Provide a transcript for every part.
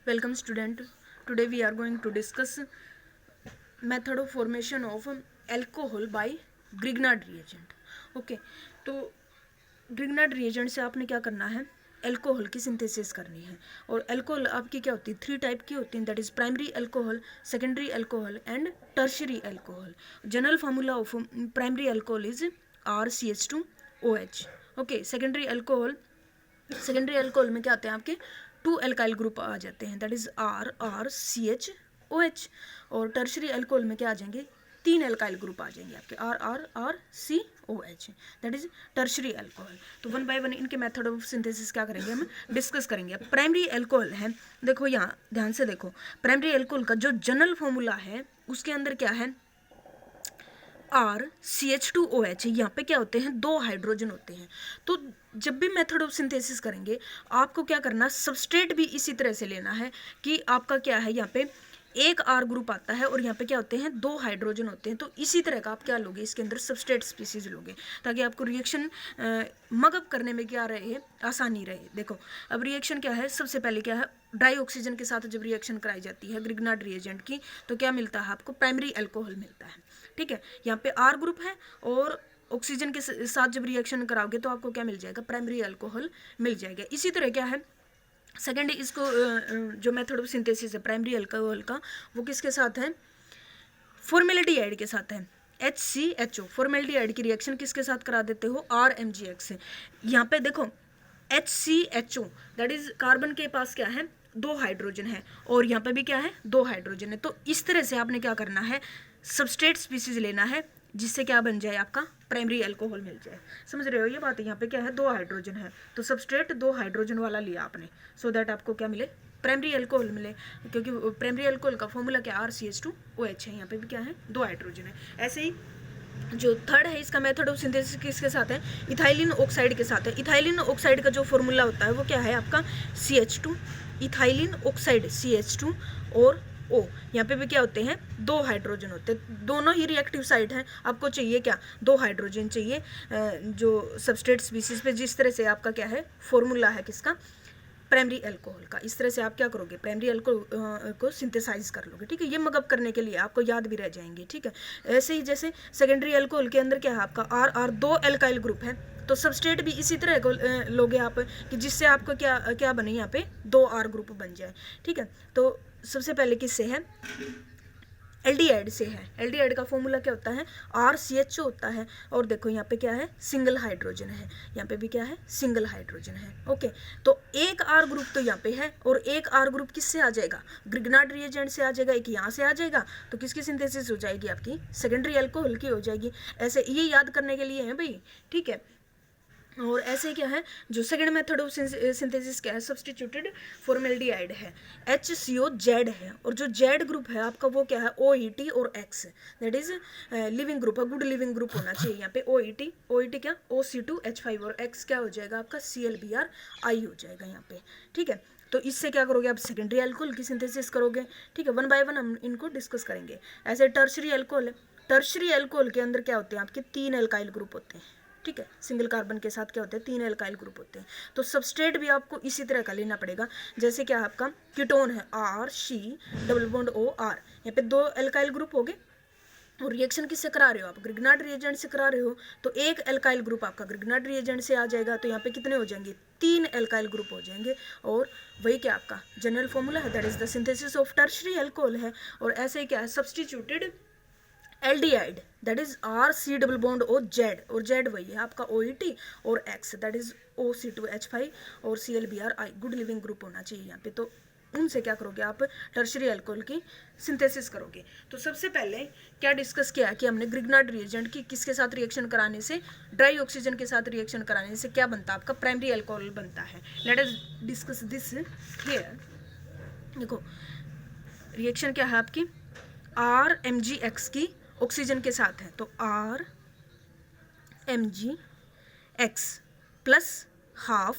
Welcome student. Today we are going to discuss method of formation of alcohol by Grignard reagent. Okay, तो Grignard reagent से आपने क्या करना है, alcohol की सिंथेसिस करनी है। और अल्कोहल आपकी क्या होती है, 3 टाइप की होती है, that is primary alcohol, secondary alcohol and tertiary alcohol. General formula of primary alcohol is RCH2OH। Okay, secondary alcohol में क्या आते हैं आपके 2 अल्काइल ग्रुप आ जाते हैं, दैट इज RCHOH। और टर्शरी अल्कोहल में क्या आ जाएंगे, 3 अल्काइल ग्रुप आ जाएंगे आपके RCOH, that is tertiary alcohol. तो वन बाय वन इनके मेथड ऑफ सिंथेसिस क्या करेंगे, हम डिस्कस करेंगे। प्राइमरी अल्कोहल है, देखो यहाँ ध्यान से देखो, प्राइमरी अल्कोहल का जो जनरल फॉर्मूला है उसके अंदर क्या है, RCH2OH। यहाँ पे क्या होते हैं, 2 हाइड्रोजन होते हैं। तो जब भी मेथड ऑफ सिंथेसिस करेंगे आपको क्या करना, सबस्ट्रेट भी इसी तरह से लेना है कि आपका क्या है, यहाँ पे एक R ग्रुप आता है और यहाँ पे क्या होते हैं, 2 हाइड्रोजन होते हैं। तो इसी तरह का आप क्या लोगे, इसके अंदर सबस्ट्रेट स्पीसीज लोगे ताकि आपको रिएक्शन मगअप करने में क्या रहे, आसानी रहे। देखो अब रिएक्शन क्या है, सबसे पहले क्या है, ड्राई ऑक्सीजन के साथ जब रिएक्शन कराई जाती है ग्रिग्नार्ड रिएजेंट की, तो क्या मिलता है आपको, प्राइमरी अल्कोहल मिलता है। ठीक है, यहाँ पे R ग्रुप है और ऑक्सीजन के साथ जब रिएक्शन कराओगे तो आपको क्या मिल जाएगा, प्राइमरी अल्कोहल मिल जाएगा। इसी तरह क्या है, सेकेंड इसको जो मेथड ऑफ सिंथेसिस है प्राइमरी अल्कोहल का, वो किसके साथ है, फॉर्मेल्डिहाइड के साथ है, HCHO। फॉर्मेल्डिहाइड की रिएक्शन किसके साथ करा देते हो, RMgX से। यहाँ पे देखो HCHO दैट इज कार्बन के पास क्या है, 2 हाइड्रोजन है और यहाँ पे भी क्या है, 2 हाइड्रोजन है। तो इस तरह से आपने क्या करना है, सबस्ट्रेट स्पीसीज लेना है जिससे क्या बन जाए, आपका प्राइमरी अल्कोहल मिल जाए। समझ रहे हो ये बात, यहाँ पे क्या है, 2 हाइड्रोजन है तो सबस्ट्रेट 2 हाइड्रोजन वाला लिया आपने, सो दैट आपको क्या मिले, प्राइमरी अल्कोहल मिले। क्योंकि प्राइमरी अल्कोहल का फॉर्मूला क्या, RCH2OH है, यहाँ पे भी क्या है, 2 हाइड्रोजन है। ऐसे ही जो थर्ड है, इसका मेथड ऑफ सिंथेसिस किसके साथ है, इथाइलिन ऑक्साइड के साथ है। इथाइलिन ऑक्साइड का जो फॉर्मूला होता है वो क्या है आपका, CH2, इथाइलिन ऑक्साइड CH2 और O। यहाँ पे भी क्या होते हैं, 2 हाइड्रोजन होते हैं, दोनों ही रिएक्टिव साइड हैं। आपको चाहिए क्या, 2 हाइड्रोजन चाहिए जो सबस्ट्रेट स्पीसीज पे। जिस तरह से आपका क्या है, फॉर्मूला है किसका, प्राइमरी अल्कोहल का। इस तरह से आप क्या करोगे, प्राइमरी अल्कोहल को सिंथेसाइज कर लोगे। ठीक है, ये मगअप करने के लिए आपको याद भी रह जाएंगे। ठीक है, ऐसे ही जैसे सेकेंडरी अल्कोहल के अंदर क्या है आपका, R 2 अल्काइल ग्रुप है, तो सबस्ट्रेट भी इसी तरह को लोगे आप कि जिससे आपको क्या बने, यहाँ पे 2 R ग्रुप बन जाए। ठीक है, तो सबसे पहले किससे है, एल्डिहाइड से है। एल्डिहाइड का फॉर्मूला क्या होता है, RCHO होता है। और देखो यहाँ पे क्या है, सिंगल हाइड्रोजन है, यहाँ पे भी क्या है, सिंगल हाइड्रोजन है। ओके, तो एक R ग्रुप तो यहाँ पे है और एक R ग्रुप किससे आ जाएगा, ग्रिग्नार्ड रिएजेंट से आ जाएगा, एक यहाँ से आ जाएगा। तो किसकी सिंथेसिस हो जाएगी, आपकी सेकेंडरी अल्कोहल की हो जाएगी। ऐसे ये याद करने के लिए है भाई। ठीक है, और ऐसे क्या है, जो सेकेंड मेथड ऑफ सिंथेसिस क्या है, सब्सटीट्यूटेड फॉर्मेल्डिहाइड है, HCOZ है। और जो Z ग्रुप है आपका वो क्या है, OET और X, that is leaving group है, गुड लिविंग ग्रुप होना चाहिए। यहाँ पे OET क्या, OC2H5 और X क्या हो जाएगा आपका, ClBrI हो जाएगा यहाँ पे। ठीक है, तो इससे क्या करोगे आप, सेकेंडरी अल्कोहल की सिंथेसिस करोगे। ठीक है, वन बाय वन हम इनको डिस्कस करेंगे। ऐसे टर्शरी अल्कोहल है, टर्शरी अल्कोहल के अंदर क्या होते हैं आपके, 3 अल्काइल ग्रुप होते हैं। ठीक है, सिंगल कार्बन के साथ क्या होते हैं, 3 अल्काइल ग्रुप होते हैं। तो सबस्ट्रेट भी आपको इसी तरह का लेना पड़ेगा, जैसे कि आपका कीटोन है, RC++OR। यहाँ पे 2 अल्काइल ग्रुप हो गए और रिएक्शन किससे करा रहे हो आप, ग्रिग्नार्ड रिएजेंट से करा रहे हो, तो एक अल्काइल ग्रुप आपका ग्रिग्नार्ड रिएजेंट से आ जाएगा। तो यहाँ पे कितने हो जाएंगे, 3 अल्काइल ग्रुप हो जाएंगे। और वही क्या आपका जनरल फॉर्मूला है, that is the synthesis of tertiary alcohol है। और ऐसे ही क्या है, substituted aldehyde that is RC++OZ, और Z वही है आपका OET और X दैट इज OC2H5 और ClBrI, गुड लिविंग ग्रुप होना चाहिए यहाँ पे। तो उनसे क्या करोगे आप, टर्शरी अल्कोहल की सिंथेसिस करोगे। तो सबसे पहले क्या डिस्कस किया कि हमने ग्रिग्नार्ड रिएजेंट की किसके साथ रिएक्शन कराने से, ड्राई ऑक्सीजन के साथ रिएक्शन कराने से क्या बनता है आपका, प्राइमरी अल्कोहल बनता है। Let us discuss this here. देखो रिएक्शन क्या है आपकी, RMgX की ऑक्सीजन के साथ है, तो RMgX plus half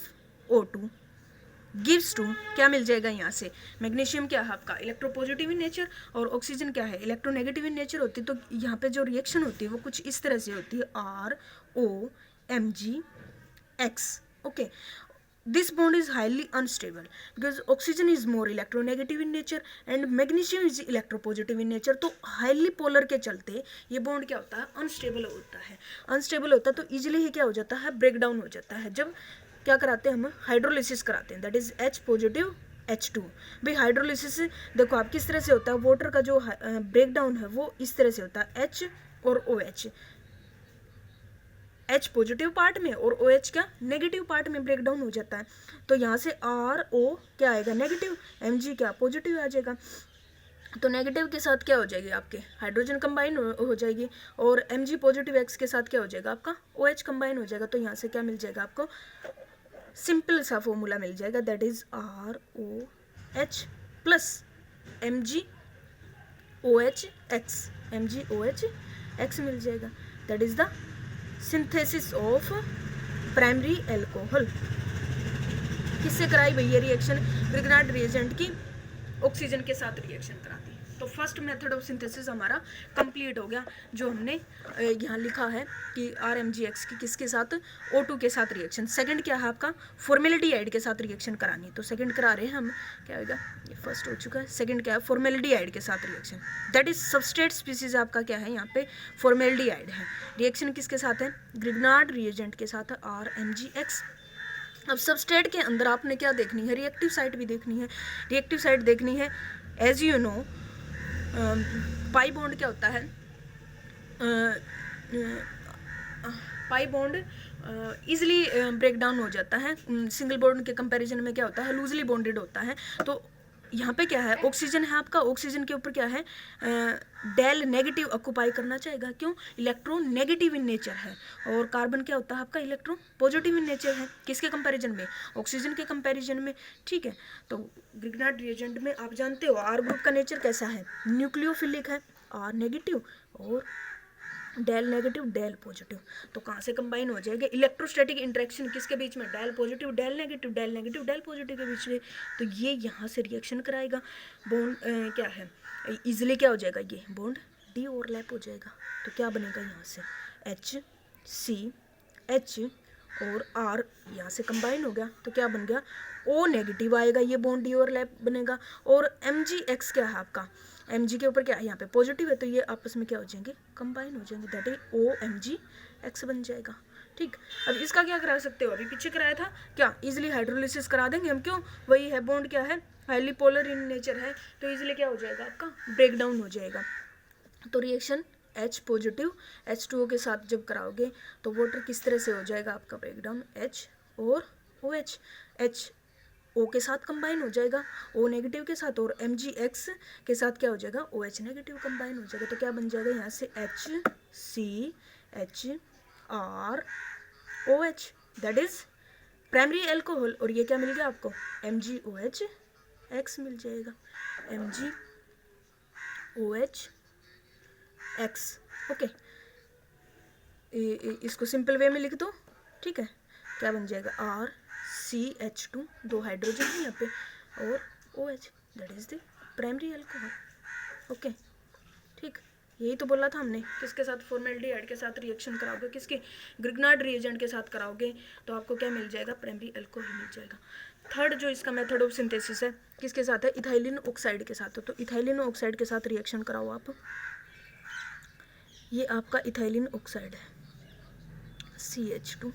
O2 gives to, क्या मिल जाएगा यहाँ से, मैग्नीशियम क्या है आपका, इलेक्ट्रोपॉजिटिव इन नेचर, और ऑक्सीजन क्या है, इलेक्ट्रोनेगेटिव इन नेचर होती है। तो यहाँ पे जो रिएक्शन होती है वो कुछ इस तरह से होती है, ROMgX। Okay, this bond is highly unstable because oxygen is more electronegative in nature and magnesium is electropositive in nature. तो हाईली पोलर के चलते ये बॉन्ड क्या होता है, अनस्टेबल होता है. अनस्टेबल होता है तो इजीली ही क्या हो जाता है, ब्रेक डाउन हो जाता है. जब क्या कराते हैं हम, हाइड्रोलिसिस कराते हैं, that is H positive H2. भाई हाइड्रोलिसिस देखो आप किस तरह से होता है, वाटर का जो ब्रेक डाउन है वो इस तरह से होता है, H और OH, H पॉजिटिव पार्ट में और OH क्या नेगेटिव पार्ट में ब्रेक डाउन हो जाता है. तो यहाँ से RO क्या आएगा, नेगेटिव, Mg क्या पॉजिटिव आ जाएगा. तो नेगेटिव के साथ क्या हो जाएगी आपके हाइड्रोजन कंबाइन हो जाएगी और Mg पॉजिटिव X के साथ क्या हो जाएगा आपका OH कंबाइन हो जाएगा. तो यहाँ से क्या मिल जाएगा आपको, सिंपल सा फॉर्मूला मिल जाएगा, that is ROH plus MgOH MgOH मिल जाएगा. That is the synthesis of primary alcohol. किससे कराई भैया ये रिएक्शन, ग्रिग्नार्ड रिएजेंट की ऑक्सीजन के साथ रिएक्शन कराती. तो फर्स्ट मेथड ऑफ सिंथेसिस हमारा कंप्लीट हो गया, जो हमने यहाँ लिखा है कि RMgX की किसके साथ, O2 के साथ रिएक्शन. सेकंड क्या है आपका, फॉर्मेल्डिहाइड के साथ रिएक्शन करानी. तो सेकंड करा रहे हैं हम, क्या होगा, ये फर्स्ट हो चुका है. सेकंड क्या है, फॉर्मेल्डिहाइड के साथ reaction, that is substrate species आपका क्या है यहाँ पे, फॉर्मेल्डिहाइड है. रिएक्शन किसके साथ है, ग्रिग्नार्ड रिएजेंट के साथ है, RMgX. अब सबस्ट्रेट के अंदर आपने क्या देखनी है, रिएक्टिव साइट भी देखनी है. रिएक्टिव साइट देखनी है, as you know pi bond क्या होता है, pi bond easily break down हो जाता है. सिंगल बॉन्ड के कंपैरिजन में क्या होता है, लूजली बॉन्डेड होता है. तो यहाँ पे क्या है, ऑक्सीजन है आपका, ऑक्सीजन के ऊपर क्या है, डेल नेगेटिव ऑक्यूपाई करना चाहेगा. क्यों, इलेक्ट्रॉन नेगेटिव इन नेचर है और कार्बन क्या होता है आपका, इलेक्ट्रॉन पॉजिटिव इन नेचर है. किसके कंपैरिजन में, ऑक्सीजन के कंपैरिजन में. ठीक है, तो ग्रिग्नार्ड रिएजेंट में आप जानते हो आर ग्रुप का नेचर कैसा है, न्यूक्लियोफिलिक है, R नेगेटिव और डेल नेगेटिव डेल पॉजिटिव. तो कहाँ से कंबाइन हो जाएगा, इलेक्ट्रोस्टैटिक इंटरेक्शन किसके बीच में, del positive del negative del positive के बीच में. तो ये यहाँ से रिएक्शन कराएगा. बॉन्ड क्या है, इजीली क्या हो जाएगा, ये बॉन्ड डी ओवरलैप हो जाएगा. तो क्या बनेगा यहाँ से, HCH और R यहाँ से कंबाइन हो गया. तो क्या बन गया, O नेगेटिव आएगा, ये बॉन्ड डी ओवरलैप बनेगा. और MgX क्या है आपका, Mg के ऊपर क्या है यहाँ पे पॉजिटिव है, तो ये आपस में क्या हो जाएंगे, कंबाइन हो जाएंगे, दैट इज OMgX बन जाएगा. ठीक, अब इसका क्या करा सकते हो, अभी पीछे कराया था क्या, इजीली हाइड्रोलिसिस करा देंगे हम. क्यों, वही है, बॉन्ड क्या है, हाईली पोलर इन नेचर है, तो इजीली क्या हो जाएगा आपका, ब्रेक डाउन हो जाएगा. तो रिएक्शन H पॉजिटिव H2O के साथ जब कराओगे तो वाटर किस तरह से हो जाएगा आपका ब्रेक डाउन, H और OH, H O के साथ कंबाइन हो जाएगा, O नेगेटिव के साथ, और MgX के साथ क्या हो जाएगा, OH नेगेटिव कंबाइन हो जाएगा. तो क्या बन जाएगा यहाँ से, HCHROH, that is primary alcohol. और ये क्या मिल गया आपको, MgOH मिल जाएगा, MgOH. ओके, इसको सिंपल वे में लिख दो. ठीक है, क्या बन जाएगा, RCH2, 2 हाइड्रोजन है यहाँ पे, और OH, that is the primary alcohol. Okay, ठीक, यही तो बोला था हमने, किसके साथ, फॉर्मेल्डिहाइड के साथ रिएक्शन कराओगे, किसके, ग्रिग्नार्ड रिएजेंट के साथ कराओगे तो आपको क्या मिल जाएगा, प्राइमरी एल्कोहल मिल जाएगा. थर्ड जो इसका मेथड ऑफ सिंथेसिस है किसके साथ है, इथाइलिन ऑक्साइड के साथ. तो इथाइलिन ऑक्साइड के साथ रिएक्शन कराओ आप. ये आपका इथाइलिन ऑक्साइड है, CH2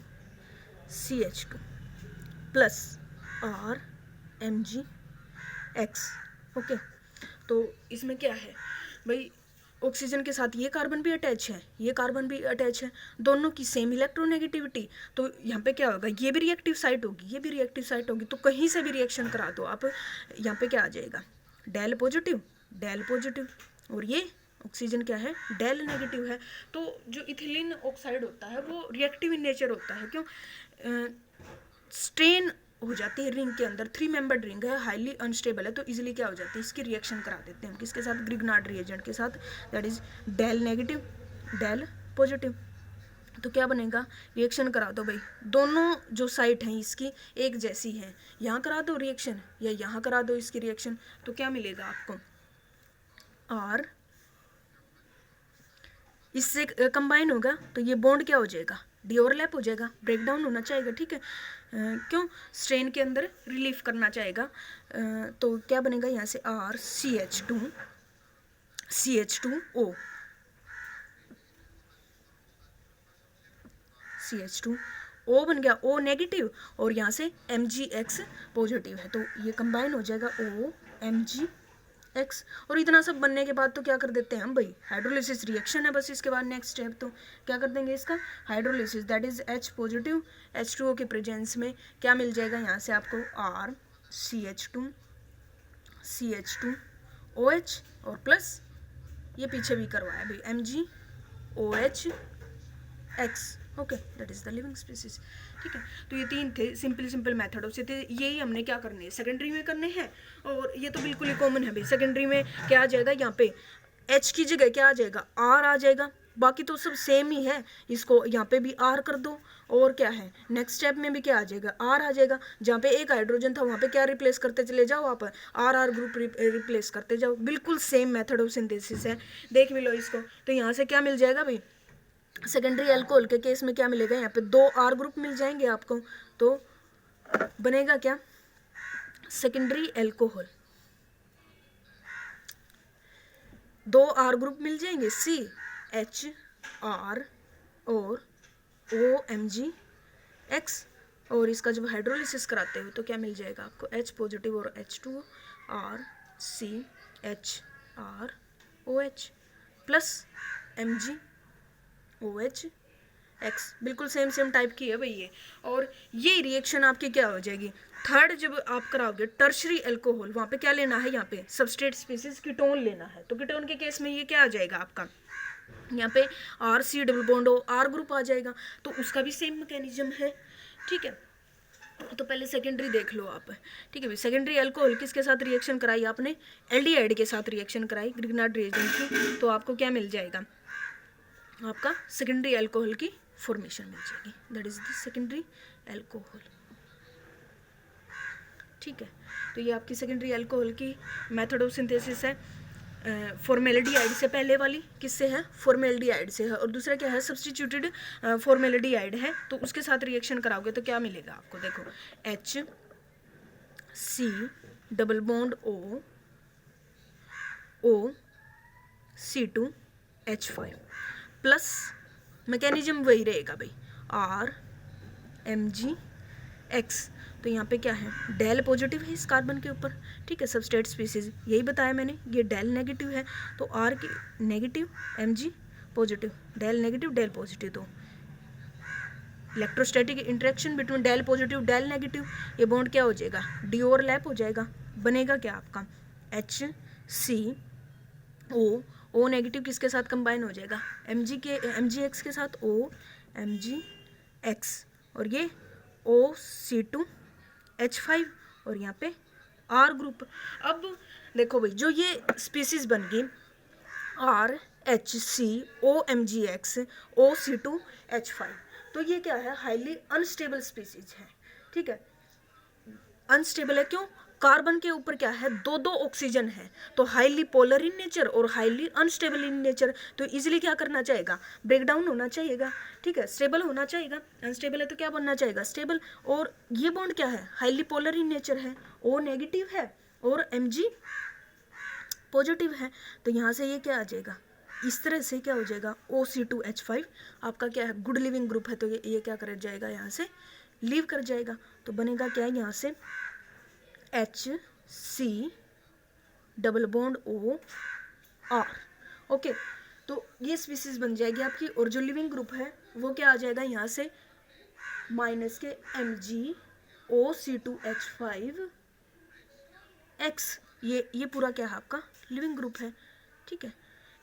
प्लस RMgX. ओके, तो इसमें क्या है भाई, ऑक्सीजन के साथ ये कार्बन भी अटैच है, ये कार्बन भी अटैच है, दोनों की सेम इलेक्ट्रोनेगेटिविटी. तो यहाँ पे क्या होगा, ये भी रिएक्टिव साइट होगी, ये भी रिएक्टिव साइट होगी. तो कहीं से भी रिएक्शन करा दो आप, यहाँ पे क्या आ जाएगा, डेल पॉजिटिव, और ये ऑक्सीजन क्या है, डेल नेगेटिव है. तो जो इथिलीन ऑक्साइड होता है वो रिएक्टिव इन नेचर होता है. क्यों, स्ट्रेन हो जाती है रिंग के अंदर, 3 मेंबर्ड रिंग है, हाईली अनस्टेबल है, तो इजीली क्या हो जाती है, इसकी रिएक्शन करा देते हैं हम किसके साथ, ग्रिग्नार्ड रिएजेंट के साथ, that is del negative del positive. तो क्या बनेगा, रिएक्शन करा दो भाई, दोनों जो साइट हैं इसकी एक जैसी हैं, यहाँ करा दो रिएक्शन या यहाँ करा दो इसकी रिएक्शन. तो क्या मिलेगा आपको, R इससे कंबाइन होगा तो ये बॉन्ड क्या हो जाएगा, डी ओवरलैप हो जाएगा, ब्रेक डाउन होना चाहेगा, ठीक है। क्यों, स्ट्रेन के अंदर रिलीफ करना चाहेगा। तो क्या बनेगा यहाँ से आर CH2O CH2O बन गया, O नेगेटिव और यहाँ से MgX पॉजिटिव है, तो ये कंबाइन हो जाएगा OMgX। और इतना सब बनने के बाद तो क्या कर देते हैं हम भाई, हाइड्रोलिसिस रिएक्शन है बस इसके बाद नेक्स्ट स्टेप। तो क्या कर देंगे इसका hydrolysis, that is H positive H2O के प्रेजेंस में क्या मिल जाएगा यहाँ से आपको R CH2OH और प्लस ये पीछे भी करवाया भाई MgOH X, okay, that is the living species, ठीक है। तो ये तीन थे सिंपल मेथड से थे, यही हमने क्या करने हैं सेकेंडरी में करने हैं। और ये तो बिल्कुल ही कॉमन है भाई, सेकेंडरी में क्या आ जाएगा यहाँ पे H की जगह क्या आ जाएगा R आ जाएगा, बाकी तो सब सेम ही है, इसको यहाँ पे भी R कर दो। और क्या है नेक्स्ट स्टेप में भी क्या आ जाएगा R आ जाएगा, जहाँ पे एक हाइड्रोजन था वहाँ पे क्या रिप्लेस करते चले जाओ आप, R ग्रुप रिप्लेस करते जाओ, बिल्कुल सेम मेथड ऑफ सिंथेसिस है, देख भी लो इसको। तो यहाँ से क्या मिल जाएगा भाई, सेकेंडरी अल्कोहल के केस में क्या मिलेगा यहाँ पे 2 R ग्रुप मिल जाएंगे आपको, तो बनेगा क्या सेकेंडरी अल्कोहल, 2 R ग्रुप मिल जाएंगे CHR और OMgX। और इसका जब हाइड्रोलिसिस कराते हो तो क्या मिल जाएगा आपको H पॉजिटिव और H2O R CHR OH plus MgOH X, बिल्कुल सेम टाइप की है भाई ये। और ये रिएक्शन आपकी क्या हो जाएगी, थर्ड जब आप कराओगे टर्शरी अल्कोहल, वहाँ पे क्या लेना है यहाँ पे सबस्ट्रेट स्पीसीज कीटोन लेना है। तो कीटोन के केस में ये क्या आ जाएगा आपका यहाँ पे RC double bond R group आ जाएगा, तो उसका भी सेम मैकेनिज्म है, ठीक है। तो पहले सेकेंडरी देख लो आप, ठीक है भाई। सेकेंडरी अल्कोहल किसके साथ रिएक्शन कराई आपने, एल्डिहाइड के साथ रिएक्शन कराई ग्रिग्नार्ड रिएजेंट की, तो आपको क्या मिल जाएगा आपका सेकेंडरी अल्कोहल की फॉर्मेशन मिल जाएगी, that is the secondary alcohol, ठीक है। तो ये आपकी सेकेंडरी अल्कोहल की मेथड ऑफ सिंथेसिस है। फॉर्मेल्डिहाइड से पहले वाली किससे है, फॉर्मेल्डिहाइड से है, और दूसरा क्या है सब्स्टिट्यूटेड फॉर्मेल्डिहाइड है, तो उसके साथ रिएक्शन कराओगे तो क्या मिलेगा आपको, देखो HC double bond O C2H5 plus mechanism वही रहेगा भाई RMgX। तो यहाँ पे क्या है डेल पॉजिटिव है इस कार्बन के ऊपर, ठीक है, सबस्ट्रेट स्पीसीज यही बताया मैंने, ये डेल नेगेटिव है, तो R की negative Mg positive, del negative del positive, तो electrostatic interaction between del positive del negative, ये बॉन्ड क्या हो जाएगा डी ओवरलैप हो जाएगा, बनेगा क्या आपका HCO नेगेटिव किसके साथ कंबाइन हो जाएगा MgX के साथ OMgX, और ये OC2H5 और यहाँ पे R ग्रुप। अब देखो भाई जो ये स्पीसीज बन गई RHCOMgX OC2H5, तो ये क्या है हाईली अनस्टेबल स्पीसीज है, ठीक है। अनस्टेबल है क्यों, कार्बन के ऊपर क्या है दो ऑक्सीजन है, तो हाईली पोलर इन नेचर और हाईली अनस्टेबल इन नेचर, तो इजीली क्या करना चाहेगा ब्रेक डाउन होना चाहिएगा, ठीक है, स्टेबल होना चाहिएगा। अनस्टेबल है तो क्या बनना चाहिएगा स्टेबल, और ये बॉन्ड क्या है हाईली पोलर इन नेचर है, O नेगेटिव है और Mg पॉजिटिव है, तो यहाँ से ये क्या आ जाएगा इस तरह से क्या हो जाएगा OC2H5 आपका क्या है गुड लिविंग ग्रुप है, तो ये क्या कर जाएगा यहाँ से लीव कर जाएगा, तो बनेगा क्या है यहाँ से HC double bond OR, okay. तो ये स्पीसीज बन जाएगी आपकी, और जो लिविंग ग्रुप है वो क्या आ जाएगा यहाँ से माइनस के MgO C2H5X, ये पूरा क्या है आपका लिविंग ग्रुप है, ठीक है,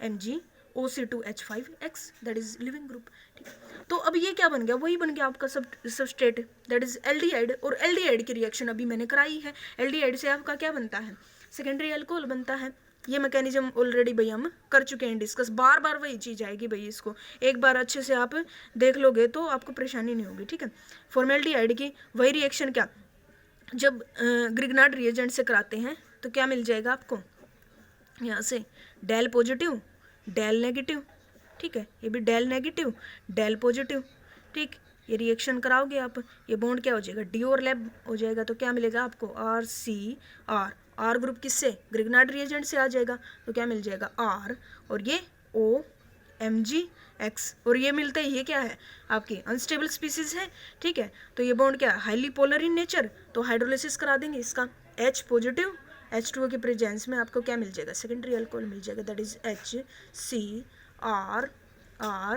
MgO C2H5X that is leaving group, ठीक है। तो अब ये क्या बन गया वही बन गया आपका सबस्ट्रेट दैट इज एल्डिहाइड, और एल्डिहाइड की रिएक्शन अभी मैंने कराई है, एल्डिहाइड से आपका क्या बनता है सेकेंडरी अल्कोहल बनता है। ये मैकेनिज्म ऑलरेडी भाई हम कर चुके हैं डिस्कस, बार बार वही चीज़ आएगी भाई, इसको एक बार अच्छे से आप देख लोगे तो आपको परेशानी नहीं होगी, ठीक है। फॉर्मेल्डिहाइड की वही रिएक्शन क्या जब ग्रिग्नार्ड रिएजेंट से कराते हैं तो क्या मिल जाएगा आपको यहाँ से डेल पॉजिटिव डेल नेगेटिव, ठीक है, ये भी डेल नेगेटिव डेल पॉजिटिव, ठीक, ये रिएक्शन कराओगे आप, ये बॉन्ड क्या हो जाएगा, डी ओवरलैप हो जाएगा। तो क्या मिलेगा आपको, R C R, R group किससे, ग्रिग्नार्ड रिएजेंट से आ जाएगा, तो क्या मिल जाएगा आर, और ये ओ एम जी एक्स, और ये मिलते ही ये क्या है आपकी अनस्टेबल स्पीसीज है। ठीक है, तो ये बॉन्ड क्या है, हाईली पोलर इन नेचर, तो हाइड्रोलिसिस करा देंगे इसका, H पॉजिटिव H2O के प्रेजेंस में आपको क्या मिल जाएगा, सेकेंडरी अल्कोहल मिल जाएगा, that is HCr R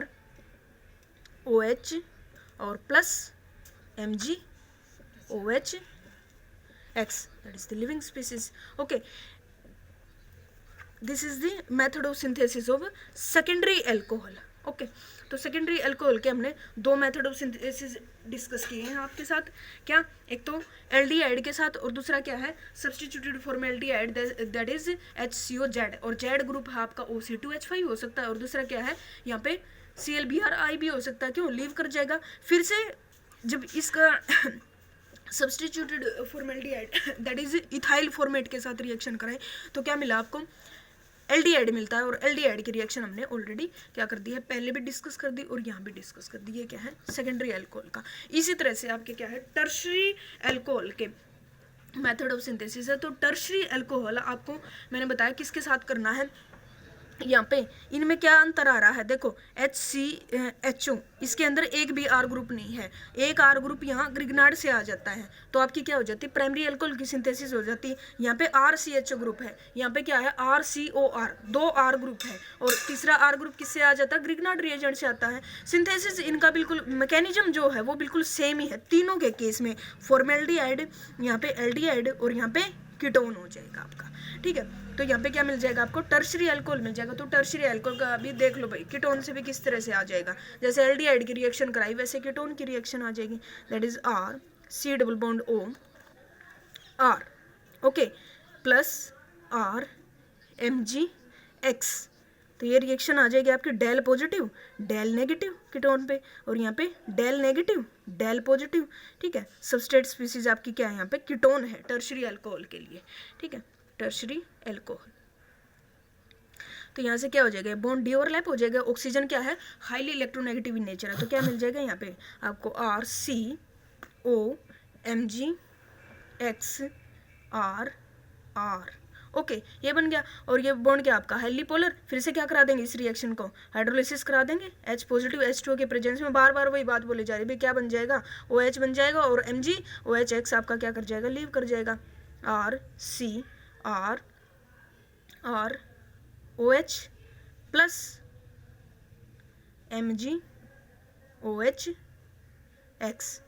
OH और plus MgOH X, that is the living species. Okay, this is the method of synthesis of secondary alcohol. Okay, तो सेकेंडरी अल्कोहल के हमने दो मेथड ऑफ सिंथेसिस डिस्कस किए हैं आपके साथ, क्या, एक तो एल्डिहाइड के साथ और दूसरा क्या है substituted formaldehyde, that is HCOZ, और Z ग्रुप है आपका OC2H5 हो सकता है, और दूसरा क्या है यहाँ पे ClBrI भी हो सकता है, क्यों, लीव कर जाएगा। फिर से जब इसका substituted formaldehyde that is ethyl format के साथ रिएक्शन कराए तो क्या मिला आपको, एल्डिहाइड मिलता है, और एल्डिहाइड की रिएक्शन हमने ऑलरेडी क्या कर दी है, पहले भी डिस्कस कर दी और यहाँ भी डिस्कस कर दी। ये क्या है, सेकेंडरी अल्कोहल का। इसी तरह से आपके क्या है, टर्शरी अल्कोहल के मेथड ऑफ सिंथेसिस है। तो टर्शरी अल्कोहल आपको मैंने बताया किसके साथ करना है, यहाँ पे इनमें क्या अंतर आ रहा है, देखो HCHO, इसके अंदर एक भी R ग्रुप नहीं है, एक R ग्रुप यहाँ ग्रिग्नार्ड से आ जाता है, तो आपकी क्या हो जाती है, प्राइमरी अल्कोहल की सिंथेसिस हो जाती है। यहाँ पे RCHO ग्रुप है, यहाँ पे क्या है RCOR, दो R ग्रुप है, और तीसरा R ग्रुप किससे आ जाता है, ग्रिग्नार्ड रिएजेंट से आता है। सिंथेसिस इनका बिल्कुल मैकेनिज्म जो है वो बिल्कुल सेम ही है तीनों के केस में, फॉर्मेल्डिहाइड, यहाँ पे एल्डिहाइड और यहाँ पे कीटोन हो जाएगा आपका। ठीक है, तो यहाँ पे क्या मिल जाएगा आपको, टर्शरी अल्कोहल मिल जाएगा। तो टर्शरी अल्कोहल का अभी देख लो भाई, कीटोन से भी किस तरह से आ जाएगा, जैसे एल्डिहाइड की रिएक्शन कराई वैसे कीटोन की रिएक्शन आ जाएगी, that is R C double bond O R, okay, plus R MgX, तो ये रिएक्शन आ जाएगी आपकी del positive del negative ketone पे, और यहाँ पे डेल नेगेटिव डेल पॉजिटिव। ठीक है, सबस्ट्रेट स्पीसीज आपकी क्या है, यहाँ पे कीटोन है टर्शरी अल्कोहल के लिए। ठीक है, टर्शरी अल्कोहल, तो यहाँ से क्या हो जाएगा, बॉन्ड डी ओवरलैप हो जाएगा। ऑक्सीजन क्या है, हाईली इलेक्ट्रोनेगेटिव इन नेचर है, तो क्या मिल जाएगा यहाँ पे आपको RCO MgX R। ओके, ये बन गया, और ये बॉन्ड क्या आपका हाईली पोलर, फिर से क्या करा देंगे इस रिएक्शन को, हाइड्रोलिसिस करा देंगे, H पॉजिटिव H2O के प्रेजेंस में, बार बार वही बात बोली जा रही है भाई, क्या बन जाएगा, OH बन जाएगा, और MgOH आपका क्या कर जाएगा, लीव कर जाएगा, RCR OH plus MgOH X,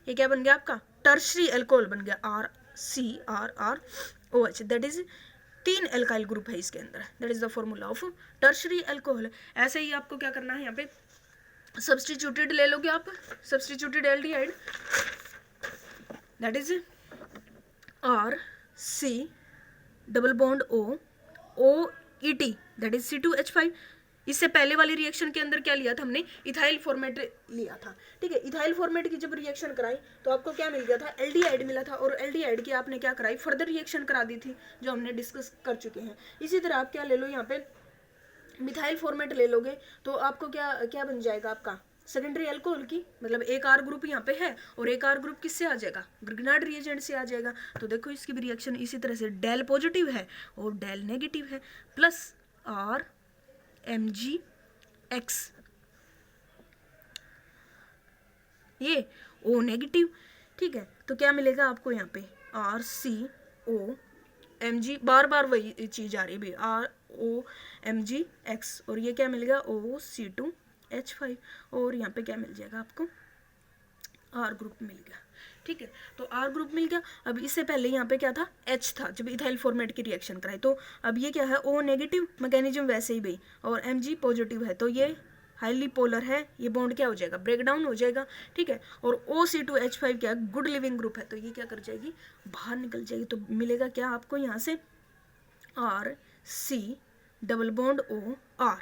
ये क्या बन गया आपका, टर्शरी अल्कोहल बन गया, RCR OH, that is 3 alkyl group है इसके अंदर, that is the formula of tertiary alcohol. ऐसे ही आपको क्या करना है, यहाँ पे सब्स्टिट्यूटेड ले लोगे आप, substituted aldehyde, that is RC double bond OET, that is C2H5। इससे पहले वाली रिएक्शन के अंदर क्या लिया था हमने, इथाइल फॉर्मेट लिया था। ठीक है, इथाइल फॉर्मेट की जब रिएक्शन कराई तो आपको क्या मिल गया था, एल्डिहाइड मिला था, और एल्डिहाइड की आपने क्या कराई, फर्दर रिएक्शन करा दी थी जो हमने डिस्कस कर चुके हैं। इसी तरह आप क्या ले लो, यहाँ पे मिथाइल फॉर्मेट ले लोगे तो आपको क्या क्या बन जाएगा आपका, सेकेंडरी अल्कोहल की, मतलब एक R ग्रुप यहाँ पे है और एक R ग्रुप किससे आ जाएगा, ग्रिग्नार्ड रिएजेंट से आ जाएगा। तो देखो इसकी भी रिएक्शन इसी तरह से, डेल पॉजिटिव है और डेल नेगेटिव है, प्लस R MgX, ये O नेगेटिव। ठीक है, तो क्या मिलेगा आपको यहाँ पे RCO Mg, बार बार वही चीज आ रही है भाई, RO MgX, और ये क्या मिलेगा OC2H5, और यहाँ पे क्या मिल जाएगा आपको, R ग्रुप मिल गया। ठीक है, तो R ग्रुप मिल गया। अब इससे पहले यहाँ पे क्या था, H था जब इथाइल फॉर्मेट की रिएक्शन कराई, तो अब ये क्या है, O नेगेटिव, मैकेनिज्म वैसे ही भाई, और Mg पॉजिटिव है, तो ये हाईली पोलर है, ये बॉन्ड क्या हो जाएगा, ब्रेक डाउन हो जाएगा। ठीक है, और OC2H5 क्या है, गुड लिविंग ग्रुप है, तो ये क्या कर जाएगी, बाहर निकल जाएगी। तो मिलेगा क्या आपको यहाँ से, RC double bond OR,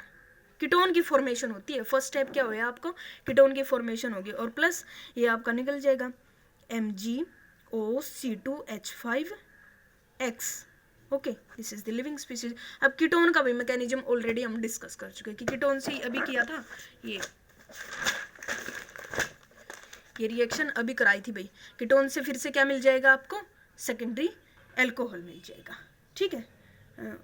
ketone की फॉर्मेशन होती है, फर्स्ट स्टेप क्या होगा आपको, कीटोन की फॉर्मेशन होगी, और प्लस ये आपका निकल जाएगा MgO C2H5X। Okay, this is the living species. अब कीटोन का भी मैकेनिज्म ऑलरेडी हम डिस्कस कर चुके हैं कि कीटोन से अभी किया था, ये ये रिएक्शन अभी कराई थी भाई, कीटोन से फिर से क्या मिल जाएगा आपको, सेकेंडरी अल्कोहल मिल जाएगा, ठीक है।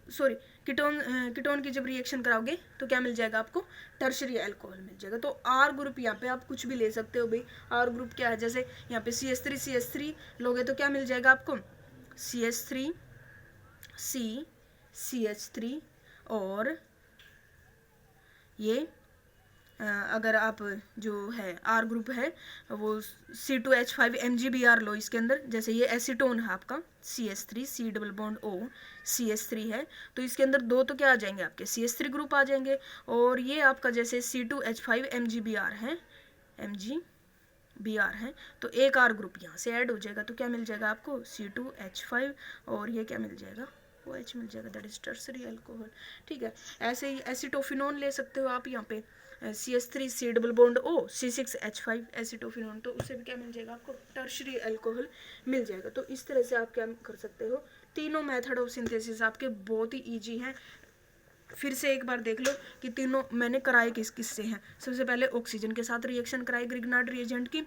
सॉरी, कीटोन की जब रिएक्शन कराओगे तो क्या मिल जाएगा आपको, टर्शरी अल्कोहल मिल जाएगा। तो आर ग्रुप यहाँ पे आप कुछ भी ले सकते हो भाई। आर ग्रुप क्या है, जैसे यहाँ पे CH3 लोगे तो क्या मिल जाएगा आपको, CH3 C CH3, और ये अगर आप जो है आर ग्रुप है वो C2H5 MgBr लो इसके अंदर, जैसे ये एसीटोन है आपका CH3 C double bond O CH3 है, तो इसके अंदर दो तो क्या आ जाएंगे आपके CH3 ग्रुप आ जाएंगे, और ये आपका जैसे C2H5 MgBr है है, तो एक आर ग्रुप यहाँ से ऐड हो जाएगा, तो क्या मिल जाएगा आपको C2H5, और ये क्या मिल जाएगा, OH मिल जाएगा, दैट इज टर्सरी अल्कोहल, ठीक है। ऐसे ही एसिटोफिनोन ले सकते हो आप यहाँ पे CH3 C double bond O C6H5 acetophenone, तो उससे भी क्या मिल जाएगा आपको, टर्शरी अल्कोहल मिल जाएगा। तो इस तरह से आप क्या कर सकते हो, तीनों मेथड ऑफ सिंथेसिस आपके बहुत ही ईजी हैं। फिर से एक बार देख लो कि तीनों मैंने कराए किस किस से हैं। सबसे पहले ऑक्सीजन के साथ रिएक्शन कराई ग्रिग्नार्ड रिएजेंट की,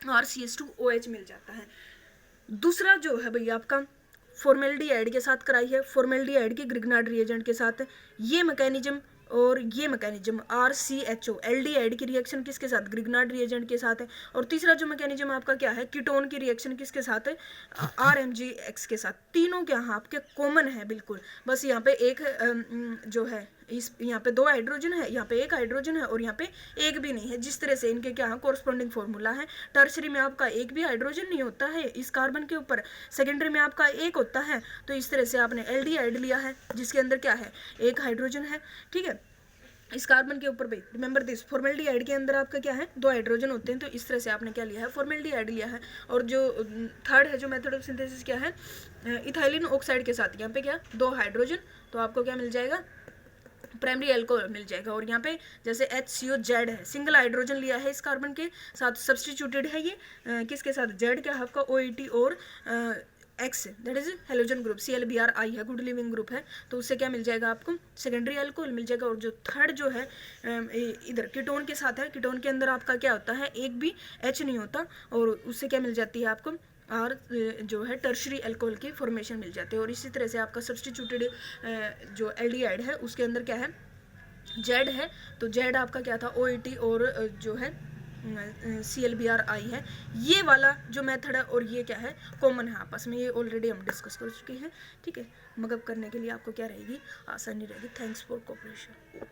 और CH2OH मिल जाता है। दूसरा जो है भैया आपका फॉर्मेल्डिहाइड के साथ कराई है, फॉर्मेल्डिहाइड की ग्रिग्नार्ड रिएजेंट के साथ, ये मैकेनिज्म और ये मैकेनिज्म RCHO एल्डिहाइड की रिएक्शन किसके साथ, ग्रिग्नार्ड रिएजेंट के साथ है। और तीसरा जो मैकेनिज्म आपका क्या है, कीटोन की रिएक्शन किसके साथ है, RMgX के साथ। तीनों क्या है आपके कॉमन है बिल्कुल, बस यहाँ पे एक जो है इस यहाँ पे 2 हाइड्रोजन है, यहाँ पे 1 हाइड्रोजन है, और यहाँ पे एक भी नहीं है। जिस तरह से इनके क्या है कोरस्पॉन्डिंग फॉर्मूला है, टर्सरी में आपका एक भी हाइड्रोजन नहीं होता है इस कार्बन के ऊपर, सेकेंडरी में आपका एक होता है। तो इस तरह से आपने एल्डिहाइड लिया है जिसके अंदर क्या है, 1 हाइड्रोजन है, ठीक है, इस कार्बन के ऊपर भाई। रिमेंबर दिस, फॉर्मेल्डिहाइड के अंदर आपका क्या है 2 हाइड्रोजन होते हैं, तो इस तरह से आपने क्या लिया है, फॉर्मेल्डिहाइड लिया है। और जो थर्ड है जो मेथड ऑफ सिंथेसिस क्या है, इथाइलिन ऑक्साइड के साथ, यहाँ पे क्या 2 हाइड्रोजन, तो आपको क्या मिल जाएगा, प्राइमरी अल्कोहल मिल जाएगा। और यहाँ पे जैसे HCOZ है, सिंगल हाइड्रोजन लिया है इस कार्बन के साथ, सब्सटीट्यूटेड है ये किसके साथ, Z क्या है आपका OET और X, that is halogen group ClBr है, गुड लिविंग ग्रुप है, तो उससे क्या मिल जाएगा आपको, सेकेंडरी अल्कोहल मिल जाएगा। और जो थर्ड जो है इधर कीटोन के साथ है, कीटोन के अंदर आपका क्या होता है, एक भी H नहीं होता, और उससे क्या मिल जाती है आपको, और जो है टर्शरी अल्कोहल की फॉर्मेशन मिल जाती है। और इसी तरह से आपका सब्सटीट्यूटेड जो एल्डिहाइड है उसके अंदर क्या है, Z है, तो Z आपका क्या था OET और जो है ClBr है। ये वाला जो मेथड है और ये क्या है कॉमन है आपस में, ये ऑलरेडी हम डिस्कस कर चुके हैं, ठीक है। मगअप करने के लिए आपको क्या रहेगी, आसानी रहेगी। Thanks for cooperation.